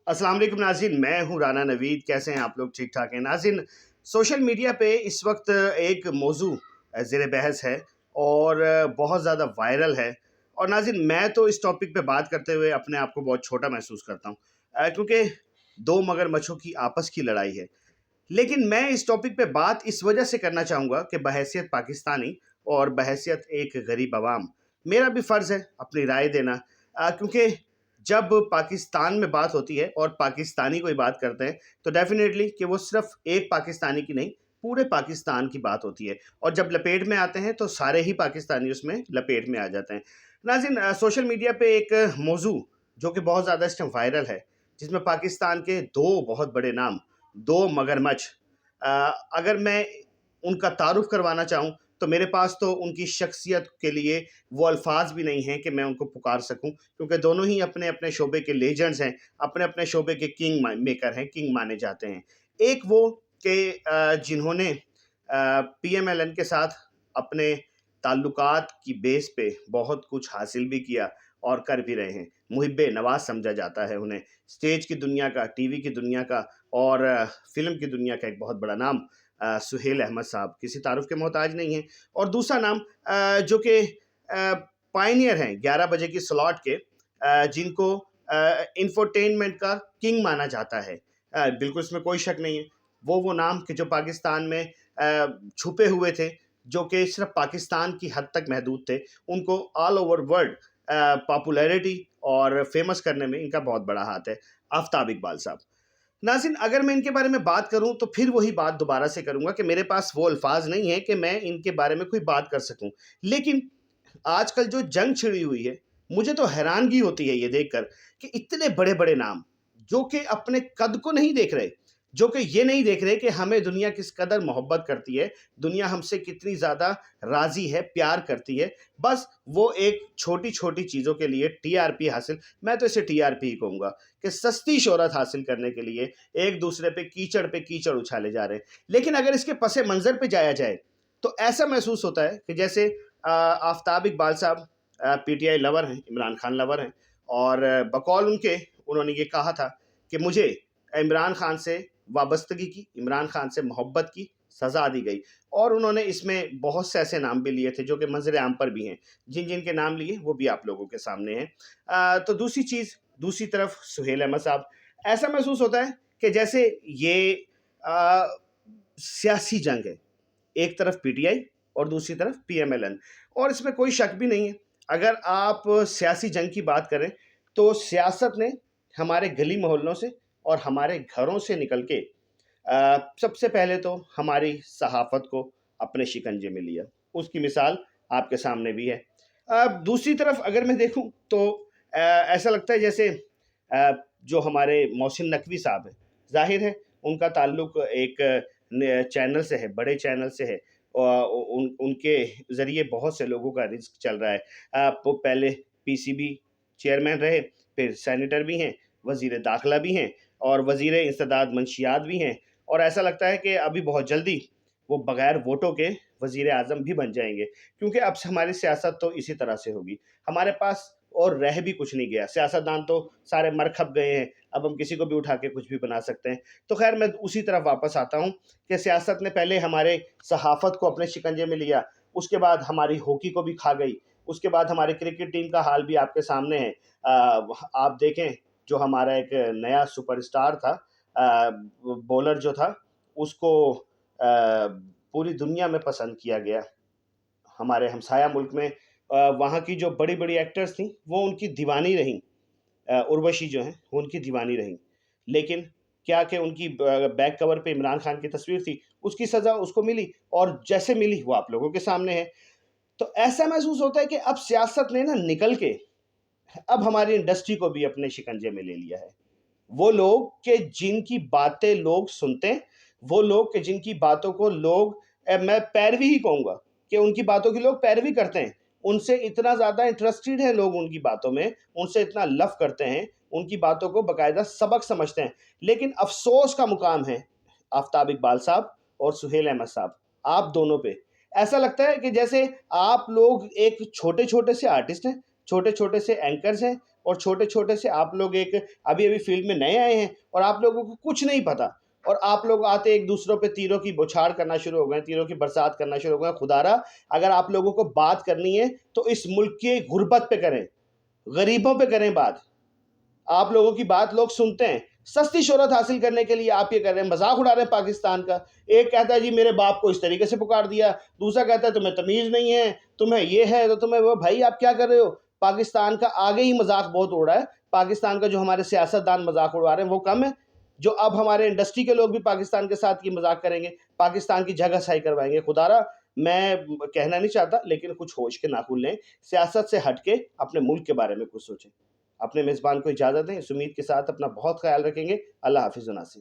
अस्सलाम वालेकुम नाज़रीन, मैं हूँ राना नवीद। कैसे हैं आप लोग? ठीक ठाक हैं नाज़रीन। सोशल मीडिया पे इस वक्त एक मौजू ज़ेर बहस है और बहुत ज़्यादा वायरल है। और नाज़रीन, मैं तो इस टॉपिक पे बात करते हुए अपने आप को बहुत छोटा महसूस करता हूँ, क्योंकि दो मगरमच्छों की आपस की लड़ाई है। लेकिन मैं इस टॉपिक पे बात इस वजह से करना चाहूँगा कि बहैसियत पाकिस्तानी और बहैसियत एक गरीब अवाम, मेरा भी फ़र्ज़ है अपनी राय देना, क्योंकि जब पाकिस्तान में बात होती है और पाकिस्तानी कोई बात करते हैं तो डेफ़िनेटली कि वो सिर्फ़ एक पाकिस्तानी की नहीं, पूरे पाकिस्तान की बात होती है। और जब लपेट में आते हैं तो सारे ही पाकिस्तानी उसमें लपेट में आ जाते हैं। नाज़रीन, सोशल मीडिया पे एक मौज़ू जो कि बहुत ज़्यादा इस टाइम वायरल है, जिसमें पाकिस्तान के दो बहुत बड़े नाम, दो मगरमच्छ, अ, अगर मैं उनका तारुफ़ करवाना चाहूँ तो मेरे पास तो उनकी शख्सियत के लिए वो अल्फ़ाज़ भी नहीं हैं कि मैं उनको पुकार सकूँ, क्योंकि दोनों ही अपने-अपने शोबे के लेजेंड्स हैं, अपने-अपने शोबे के मेकर हैं, किंग माने जाते हैं। एक वो कि जिन्होंने पीएमएलएन के साथ अपने ताल्लुकात की बेस पे बहुत कुछ हासिल भी किया और कर भी रहे हैं। मुहिब्बे नवाज़ समझा जाता है उन्हें। स्टेज की दुनिया का, टीवी की दुनिया का और फ़िल्म की दुनिया का एक बहुत बड़ा नाम सुहेल अहमद साहब किसी तारुफ़ के मोहताज नहीं हैं। और दूसरा नाम जो कि पायनियर हैं 11 बजे की स्लॉट के, जिनको इंफोटेनमेंट का किंग माना जाता है। बिल्कुल इसमें कोई शक नहीं है। वो नाम कि जो पाकिस्तान में छुपे हुए थे, जो कि सिर्फ़ पाकिस्तान की हद तक महदूद थे, उनको ऑल ओवर वर्ल्ड पॉपुलैरिटी और फ़ेमस करने में इनका बहुत बड़ा हाथ है। आफ़ताब इकबाल साहब। नाज़रीन, अगर मैं इनके बारे में बात करूँ तो फिर वही बात दोबारा से करूँगा कि मेरे पास वो अल्फ़ाज़ नहीं है कि मैं इनके बारे में कोई बात कर सकूँ। लेकिन आजकल जो जंग छिड़ी हुई है, मुझे तो हैरानगी होती है ये देखकर कि इतने बड़े-बड़े नाम, जो कि अपने कद को नहीं देख रहे, जो कि ये नहीं देख रहे कि हमें दुनिया किस कदर मोहब्बत करती है, दुनिया हमसे कितनी ज़्यादा राज़ी है, प्यार करती है। बस वो एक छोटी-छोटी चीज़ों के लिए टीआरपी हासिल, मैं तो इसे टीआरपी ही कहूँगा, कि सस्ती शोहरत हासिल करने के लिए एक-दूसरे पे कीचड़ उछाले जा रहे हैं। लेकिन अगर इसके पस मंज़र पे जाया जाए, तो ऐसा महसूस होता है कि जैसे आफ़ताब इकबाल साहब पीटीआई लवर हैं, इमरान खान लवर हैं। और बकौल उनके, उन्होंने ये कहा था कि मुझे इमरान खान से वाबस्तगी की, इमरान खान से मोहब्बत की सज़ा दी गई। और उन्होंने इसमें बहुत से ऐसे नाम भी लिए थे जो कि मंज़र आम पर भी हैं। जिन-जिन के नाम लिए वो भी आप लोगों के सामने हैं। तो दूसरी चीज़, दूसरी तरफ सुहेल अहमद साहब, ऐसा महसूस होता है कि जैसे ये अ, सियासी जंग है। एक तरफ पीटीआई और दूसरी तरफ पीएमएलएन। और इसमें कोई शक भी नहीं है, अगर आप सियासी जंग की बात करें तो सियासत ने हमारे गली मोहल्लों से और हमारे घरों से निकल के सबसे पहले तो हमारी सहाफ़त को अपने शिकंजे में लिया। उसकी मिसाल आपके सामने भी है। दूसरी तरफ अगर मैं देखूँ तो ऐसा लगता है जैसे जो हमारे मोहसिन नकवी साहब हैं, ज़ाहिर है उनका ताल्लुक एक चैनल से है, बड़े चैनल से है। उनके ज़रिए बहुत से लोगों का रिज़्क चल रहा है। वो पहले पीसीबी चेयरमैन रहे, फिर सेनेटर भी हैं, वज़ीर दाखिला भी हैं और वज़ीर इंसदाद मंशियात भी हैं। और ऐसा लगता है कि अभी बहुत जल्दी वो बग़ैर वोटों के वज़ीर आज़म भी बन जाएँगे, क्योंकि अब से हमारी सियासत तो इसी तरह से होगी। हमारे पास और रह भी कुछ नहीं गया, सियासतदान तो सारे मर खप गए हैं, अब हम किसी को भी उठा के कुछ भी बना सकते हैं। तो ख़ैर मैं उसी तरफ वापस आता हूँ कि सियासत ने पहले हमारे सहाफ़त को अपने शिकंजे में लिया, उसके बाद हमारी हॉकी को भी खा गई, उसके बाद हमारी क्रिकेट टीम का हाल भी आपके सामने है। आप देखें, जो हमारा एक नया सुपरस्टार था, बॉलर जो था, उसको पूरी दुनिया में पसंद किया गया। हमारे हमसाया मुल्क में वहाँ की जो बड़ी-बड़ी एक्टर्स थीं, वो उनकी दीवानी रहीं। उर्वशी जो हैं, वो उनकी दीवानी रहीं। लेकिन क्या कि उनकी बैक कवर पे इमरान खान की तस्वीर थी, उसकी सज़ा उसको मिली और जैसे मिली वो आप लोगों के सामने है। तो ऐसा महसूस होता है कि अब सियासत ने ना निकल के अब हमारी इंडस्ट्री को भी अपने शिकंजे में ले लिया है। वो लोग कि जिनकी बातें लोग सुनते हैं, वो लोग कि जिनकी बातों को लोग मैं पैरवी ही कहूँगा कि उनकी बातों की लोग पैरवी करते हैं। उनसे इतना ज़्यादा इंटरेस्टेड हैं लोग उनकी बातों में, उनसे इतना लव करते हैं, उनकी बातों को बाकायदा सबक समझते हैं। लेकिन अफ़सोस का मुकाम है आफ़ताब इकबाल साहब और सुहेल अहमद साहब, आप दोनों पे। ऐसा लगता है कि जैसे आप लोग एक छोटे-छोटे से आर्टिस्ट हैं, छोटे-छोटे से एंकर्स हैं اور چھوٹے چھوٹے سے آپ لوگ ایک ابھی فیلڈ میں نئے آئے ہیں اور آپ لوگوں کو کچھ نہیں پتا، اور آپ لوگ آتے ایک دوسروں پہ تیروں کی بوچھاڑ کرنا شروع ہو گئے، تیروں کی برسات کرنا شروع ہو گئے۔ خدا را اگر آپ لوگوں کو بات کرنی ہے تو اس ملک کے غربت پہ کریں، غریبوں پہ کریں بات۔ آپ لوگوں کی بات لوگ سنتے ہیں، سستی شہرت حاصل کرنے کے لیے آپ یہ کر رہے ہیں، مذاق اڑا رہے ہیں پاکستان کا۔ ایک کہتا ہے جی میرے باپ کو اس طریقے سے پکار دیا، دوسرا کہتا ہے تمہیں تمیز نہیں ہے، تمہیں یہ ہے تو تمہیں وہ۔ بھائی آپ کیا کر رہے ہو؟ پاکستان کا آگے ہی مذاق بہت اڑ رہا ہے، پاکستان کا جو ہمارے سیاستدان مذاق اڑا رہے ہیں وہ کم ہے، جو اب ہمارے انڈسٹری کے لوگ بھی پاکستان کے ساتھ کی مذاق کریں گے، پاکستان کی جگہ صحیح کروائیں گے۔ خدا را میں کہنا نہیں چاہتا لیکن کچھ ہوش کے ناخن لیں، سیاست سے ہٹ کے اپنے ملک کے بارے میں کچھ سوچیں۔ اپنے میزبان کو اجازت دیں، اس امید کے ساتھ اپنا بہت خیال رکھیں گے۔ اللہ حافظ ناصر۔